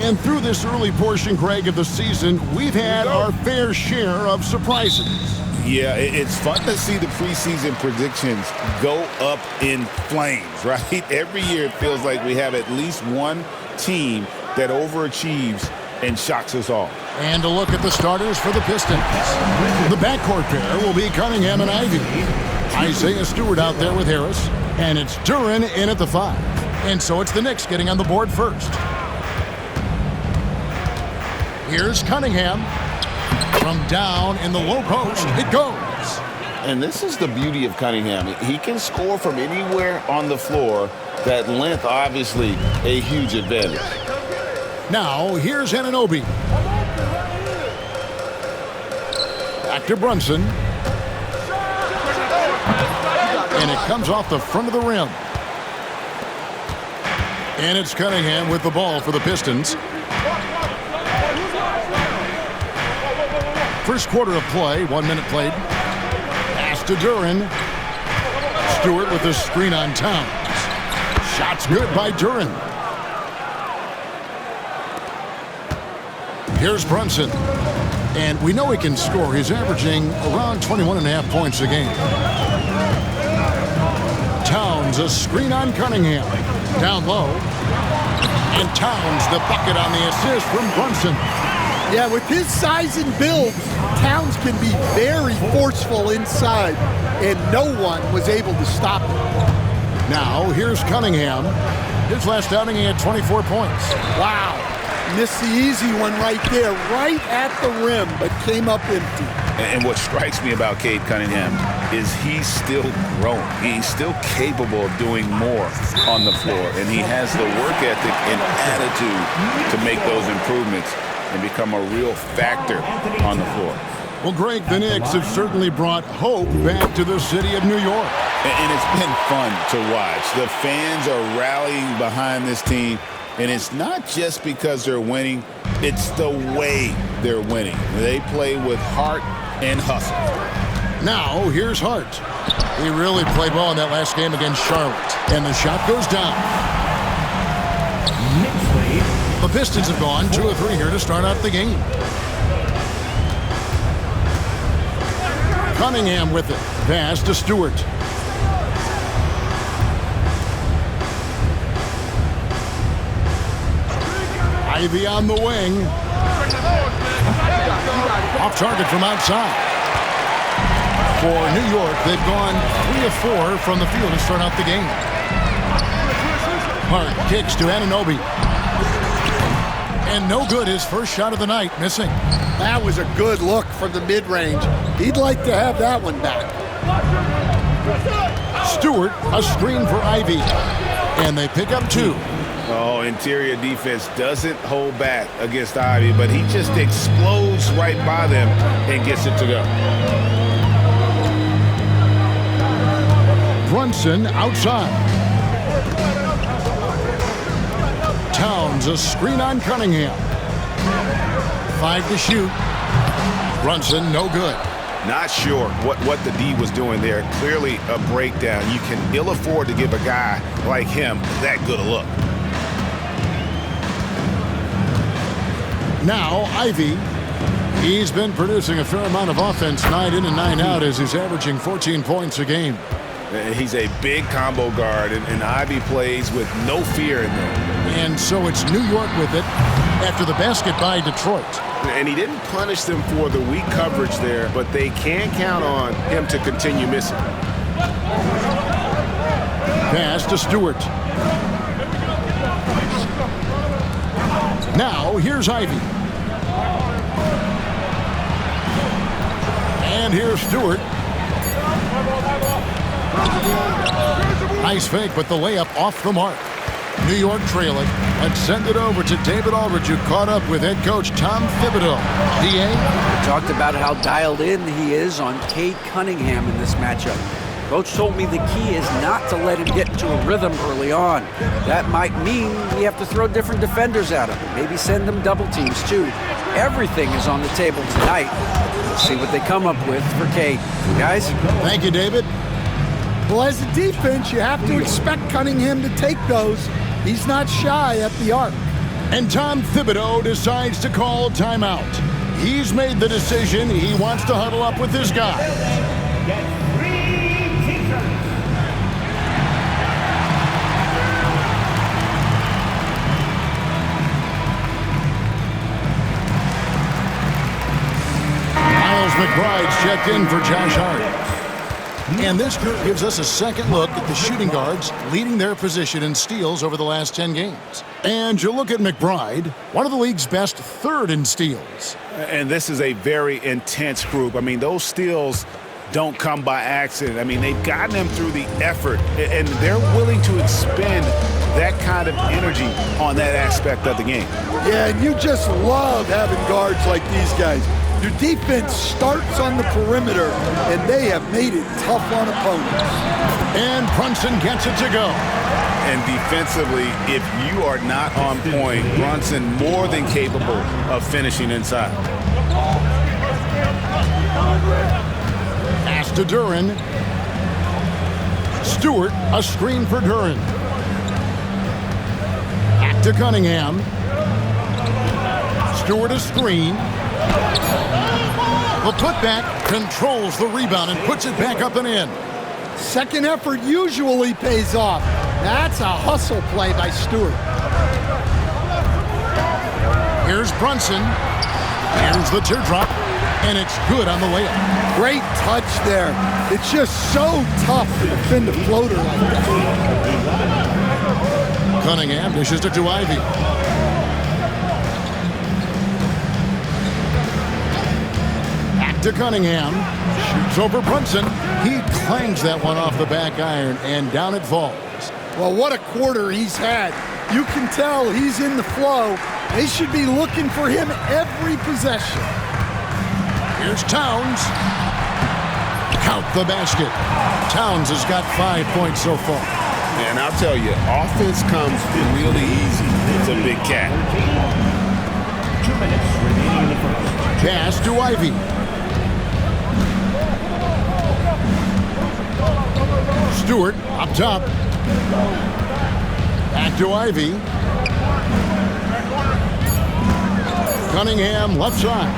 And through this early portion, Greg, of the season, we've had our fair share of surprises. Yeah, it's fun to see the preseason predictions go up in flames, right? Every year it feels like we have at least one team that overachieves and shocks us all. And a look at the starters for the Pistons. The backcourt pair will be Cunningham and Ivey. Isaiah Stewart out there with Harris. And it's Duren in at the 5. And so it's the Knicks getting on the board first. Here's Cunningham. From down in the low post, it goes. And this is the beauty of Cunningham. He can score from anywhere on the floor. That length, obviously, a huge advantage. Now, here's Anunoby. Back to Brunson. And it comes off the front of the rim. And it's Cunningham with the ball for the Pistons. First quarter of play, 1 minute played. Pass to Duren. Stewart with the screen on Towns. Shot's good by Duren. Here's Brunson. And we know he can score. He's averaging around 21.5 points a game. Towns, a screen on Cunningham. Down low. And Towns, the bucket on the assist from Brunson. Yeah, with his size and build, Towns can be very forceful inside, and no one was able to stop him. Now, here's Cunningham. His last outing, he had 24 points. Wow. Missed the easy one right there, right at the rim, but came up empty. And what strikes me about Cade Cunningham is he's still growing. He's still capable of doing more on the floor, and he has the work ethic and attitude to make those improvements and become a real factor on the floor. Well, Greg, the Knicks have certainly brought hope back to the city of New York. And it's been fun to watch. The fans are rallying behind this team, and it's not just because they're winning, it's the way they're winning. They play with heart and hustle. Now, here's Hart. He really played well in that last game against Charlotte. And the shot goes down. The Pistons have gone 2 of 3 here to start out the game. Cunningham with it. Pass to Stewart. Ivey on the wing. Off target from outside. For New York, they've gone 3 of 4 from the field to start out the game. Hart kicks to Anunoby. And no good, his first shot of the night, missing. That was a good look from the mid-range. He'd like to have that one back. Stewart, a screen for Ivey. And they pick up 2. Oh, interior defense doesn't hold back against Ivey, but he just explodes right by them and gets it to go. Brunson outside. Towns, a screen on Cunningham. 5 to shoot. Brunson, no good. Not sure what the D was doing there. Clearly a breakdown. You can ill afford to give a guy like him that good a look. Now, Ivey. He's been producing a fair amount of offense night in and night out as he's averaging 14 points a game. He's a big combo guard, and Ivey plays with no fear in them. And so it's New York with it after the basket by Detroit. And he didn't punish them for the weak coverage there, but they can count on him to continue missing. Pass to Stewart. Now, here's Ivey. And here's Stewart. Nice fake, but the layup off the mark. New York trailing. Let's send it over to David Aldridge, who caught up with head coach Tom Thibodeau. DA? Talked about how dialed in he is on Cade Cunningham in this matchup. Coach told me the key is not to let him get into a rhythm early on. That might mean we have to throw different defenders at him. Maybe send them double teams too. Everything is on the table tonight. Let's see what they come up with for Cade. Guys? Thank you, David. Well, as a defense, you have to expect Cunningham to take those. He's not shy at the arc. And Tom Thibodeau decides to call timeout. He's made the decision. He wants to huddle up with his guys. Miles McBride's checked in for Josh Hart. And this group gives us a second look at the shooting guards leading their position in steals over the last 10 games. And you look at McBride, one of the league's best third in steals. And this is a very intense group. I mean, those steals don't come by accident. I mean, they've gotten them through the effort, and they're willing to expend that kind of energy on that aspect of the game. Yeah, and you just love having guards like these guys. Your defense starts on the perimeter, and they have made it tough on opponents. And Brunson gets it to go. And defensively, if you are not on point, Brunson more than capable of finishing inside. Pass to Duren. Stewart, a screen for Duren. Back to Cunningham. Stewart, a screen. The putback controls the rebound and puts it back up and in. Second effort usually pays off. That's a hustle play by Stewart. Here's Brunson. Here's the teardrop, and it's good on the layup. Great touch there. It's just so tough to defend a floater like that. Cunningham dishes it to Ivy. Back to Cunningham. Shoots over Brunson. He clangs that one off the back iron, and down it falls. Well, what a quarter he's had. You can tell he's in the flow. They should be looking for him every possession. Here's Towns. Count the basket. Towns has got 5 points so far. And I'll tell you, offense comes really easy. It's a big cat. 2 minutes remaining in the first. Pass to Ivy. Stewart up top. Back to Ivy. Cunningham left side.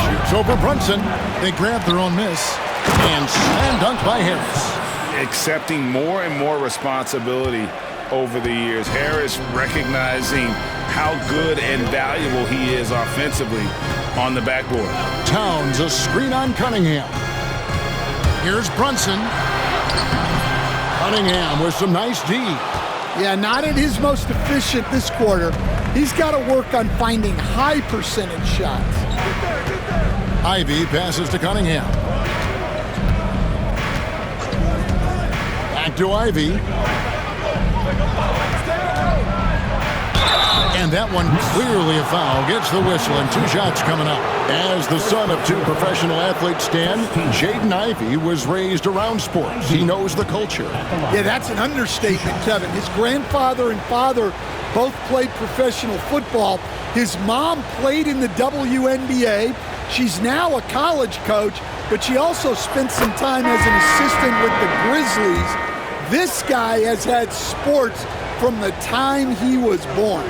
Shoots over Brunson. They grab their own miss. And slam dunk by Harris. Accepting more and more responsibility over the years. Harris recognizing how good and valuable he is offensively on the backboard. Towns a screen on Cunningham. Here's Brunson. Cunningham with some nice D. Yeah, not at his most efficient this quarter. He's got to work on finding high percentage shots. Ivy passes to Cunningham. Back to Ivy. And that one clearly a foul. Gets the whistle and 2 shots coming up. As the son of 2 professional athletes, Stan, Jaden Ivey was raised around sports. He knows the culture. Yeah, that's an understatement, Kevin. His grandfather and father both played professional football. His mom played in the WNBA. She's now a college coach, but she also spent some time as an assistant with the Grizzlies. This guy has had sports from the time he was born.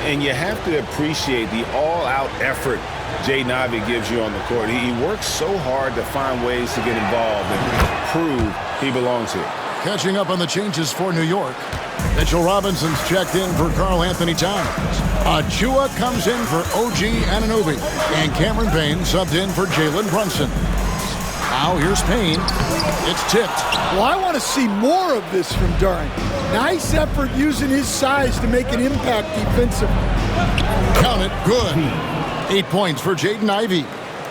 And you have to appreciate the all-out effort Jaden Ivey gives you on the court. He works so hard to find ways to get involved and prove he belongs here. Catching up on the changes for New York. Mitchell Robinson's checked in for Karl Anthony Towns. Achua comes in for OG Anunoby. And Cameron Payne subbed in for Jalen Brunson. Now here's Payne. It's tipped. Well, I want to see more of this from Duren. Nice effort using his size to make an impact defensively. Count it. Good. 8 points for Jaden Ivey.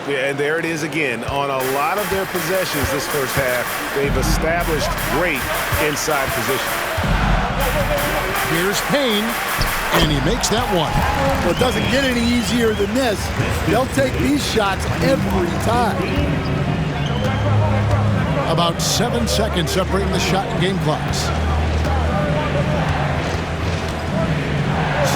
Yeah, and there it is again. On a lot of their possessions this first half, they've established great inside position. Here's Payne, and he makes that one. Well, it doesn't get any easier than this. They'll take these shots every time. About 7 seconds separating the shot and game clocks.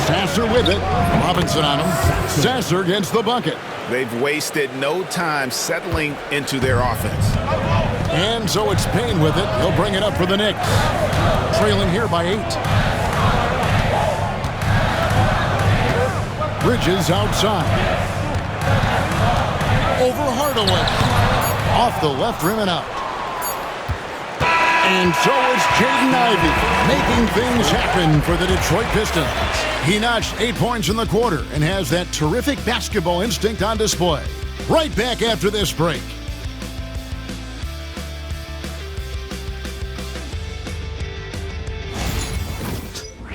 Sasser with it. Robinson on him. Sasser gets the bucket. They've wasted no time settling into their offense. And so it's Payne with it. He'll bring it up for the Knicks. Trailing here by 8. Bridges outside. Over Hardaway. Off the left rim and out. And so is Jaden Ivey, making things happen for the Detroit Pistons. He notched 8 points in the quarter and has that terrific basketball instinct on display. Right back after this break.